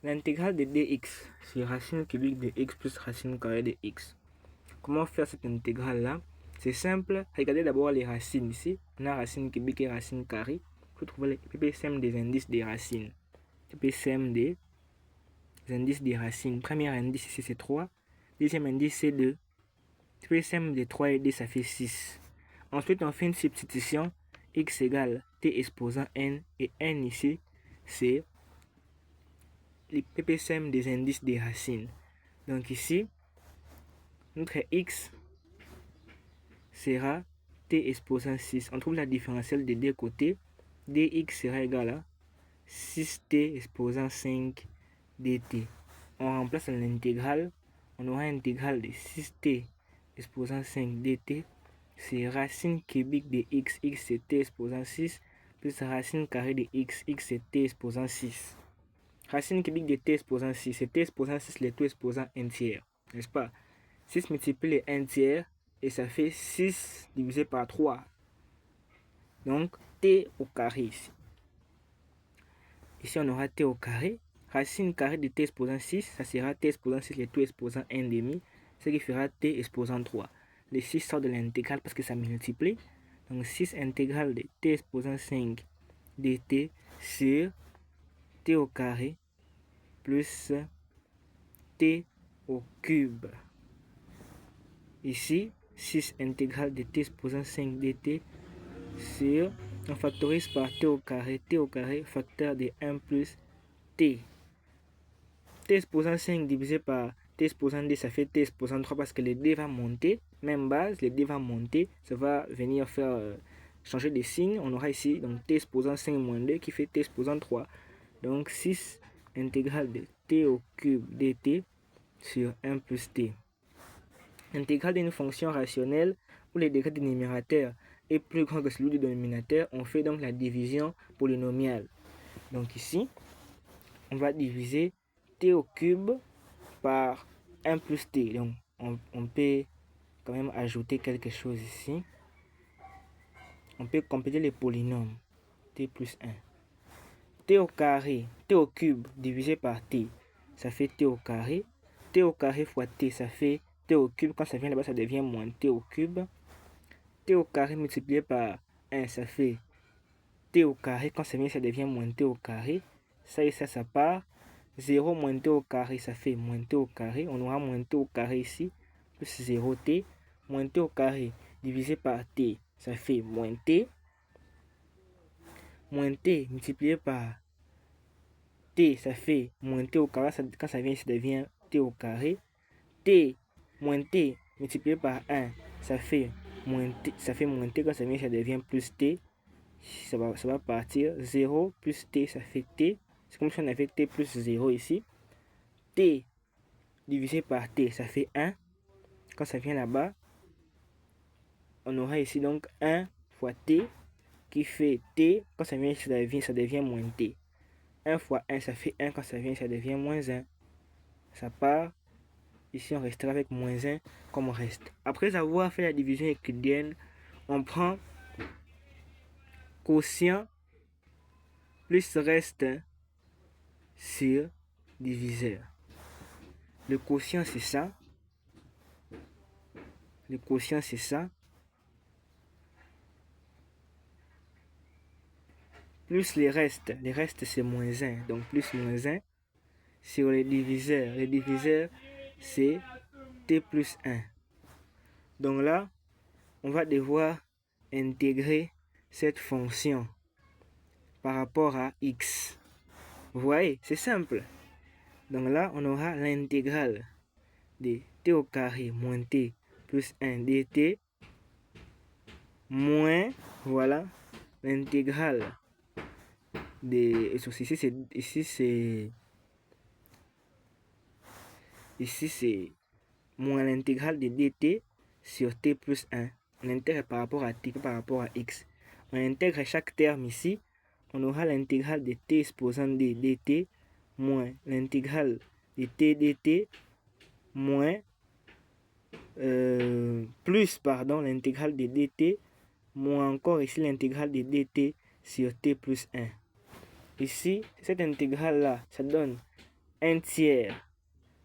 l'intégrale de dx, c'est racine cubique de x plus racine carrée de x. Comment faire cette intégrale-là? C'est simple. Regardez d'abord les racines ici. On a racine cubique et racine carrée. Il faut trouver le PPCM des indices des racines. PPCM des indices des racines. Premier indice ici, c'est 3. Deuxième indice, c'est 2. PPCM de 3 et 2, ça fait 6. Ensuite, on fait une substitution. X égale t exposant n. Et n ici, c'est les PPCM des indices des racines. Donc ici, notre x sera t exposant 6. On trouve la différentielle des deux côtés. dx sera égal à 6t exposant 5 dt. On remplace l'intégrale. On aura intégrale de 6t exposant 5 dt. C'est racine cubique de x. X c'est t exposant 6. Plus racine carrée de x. X c'est t exposant 6. Racine cubique de t exposant 6. C'est t exposant 6, le tout exposant 1 tiers. N'est-ce pas? 6 multiplié le 1 tiers. Et ça fait 6 divisé par 3. Donc, t au carré ici. Ici, on aura t au carré. Racine carrée de t exposant 6, ça sera t exposant 6, le tout exposant 1 demi. Ce qui fera t exposant 3. Le 6 sort de l'intégrale parce que ça multiplie. Donc, 6 intégrale de t exposant 5 dt sur t au carré plus t au cube. Ici, 6 intégrale de t exposant 5 dt sur, on factorise par t au carré facteur de 1 plus t. T exposant 5 divisé par t exposant 2, ça fait t exposant 3 parce que le d va monter, même base, le d va monter, ça va venir faire changer de signe. On aura ici donc t exposant 5 moins 2 qui fait t exposant 3. Donc 6 intégrale de t au cube dt sur 1 plus t. Intégrale d'une fonction rationnelle où le degré du numérateur est plus grand que celui du dénominateur, on fait donc la division polynomiale. Donc ici, on va diviser t au cube par 1 plus t. Donc on peut quand même ajouter quelque chose ici. On peut compléter les polynômes. T plus 1. T au carré, t au cube divisé par t, ça fait t au carré. T au carré fois t, ça fait t au cube. Quand ça vient là-bas, ça devient moins t au cube. T au carré multiplié par 1, ça fait t au carré. Quand ça vient, ça devient moins t au carré. Ça et ça part. 0 moins t au carré, ça fait moins t au carré. On aura moins t au carré ici, plus 0t. Moins t au carré divisé par t, ça fait moins t. Moins t multiplié par t, ça fait moins t au carré. Quand ça vient, ça devient t au carré. T moins t multiplié par 1, ça fait moins t. Quand ça vient, ça devient plus t. Ça va partir. 0 plus t, ça fait t. C'est comme si on avait t plus 0 ici. T divisé par t, ça fait 1. Quand ça vient là-bas, on aura ici donc 1 fois t qui fait t. Quand ça vient, ça devient moins t. 1 fois 1, ça fait 1. Quand ça vient, ça devient moins 1. Ça part. Ici, on restera avec moins 1 comme reste. Après avoir fait la division euclidienne, on prend quotient plus reste sur diviseur. Le quotient, c'est ça. Le quotient, c'est ça. Plus les restes. Les restes, c'est moins 1. Donc, plus moins 1 sur les diviseurs. Les diviseurs, c'est t plus 1. Donc là, on va devoir intégrer cette fonction par rapport à x. Vous voyez, c'est simple. Donc là, on aura l'intégrale de t au carré moins t plus 1 dt moins, voilà, l'intégrale de... Ici, c'est moins l'intégrale de dt sur t plus 1. On intègre par rapport à t, par rapport à x. On intègre chaque terme ici. On aura l'intégrale de t exposant d dt moins l'intégrale de t dt moins l'intégrale de dt moins encore ici l'intégrale de dt sur t plus 1. Ici, cette intégrale là, ça donne 1 tiers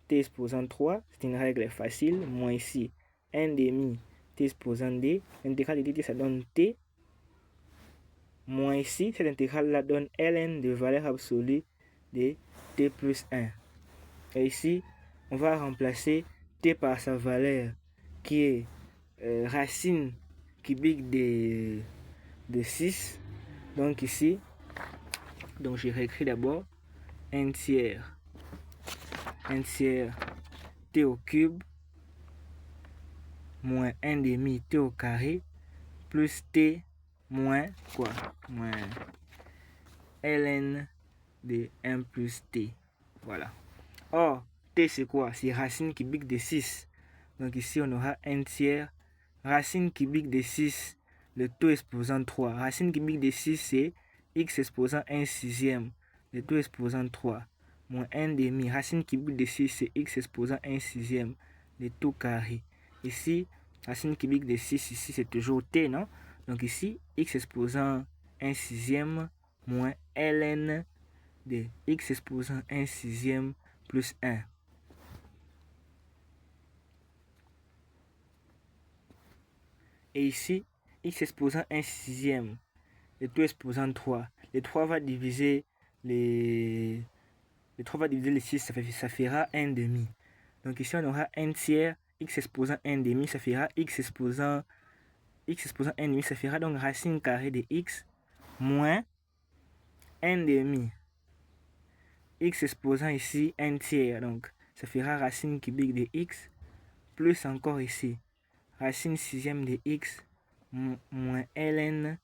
t exposant 3, c'est une règle facile, moins ici 1 demi t exposant d, l'intégrale de dt ça donne t, moins ici, cette intégrale là donne ln de valeur absolue de t plus 1. Et ici, on va remplacer t par sa valeur qui est racine cubique de 6. Donc ici, donc je réécris d'abord 1 tiers t au cube moins 1 demi t au carré plus t moins quoi? Moins ln de 1 plus t. Voilà. Or, t c'est quoi? C'est racine cubique de 6. Donc ici, on aura 1 tiers racine cubique de 6, le tout exposant 3. Racine cubique de 6, c'est x exposant 1 sixième, le tout exposant 3. Moins 1 demi. Racine cubique de 6, c'est x exposant 1 sixième, le tout carré. Ici, racine cubique de 6, ici, c'est toujours t, non? Donc ici, x exposant 1 sixième moins ln de x exposant 1 sixième plus 1. Et ici, x exposant 1 sixième, le tout exposant 3. Le 3 va diviser les 6, ça fera 1 demi. Donc ici, on aura 1 tiers, x exposant 1 demi, ça fera x exposant 1 demi, ça fera donc racine carrée de x moins 1 demi. X exposant ici 1 tiers, donc ça fera racine cubique de x, plus encore ici, racine sixième de x, moins ln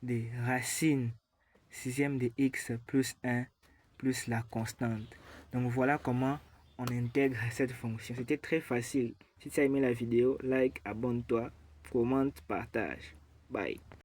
de racine sixième de x plus 1, plus la constante. Donc voilà comment on intègre cette fonction. C'était très facile. Si tu as aimé la vidéo, like, abonne-toi, commente, partage. Bye.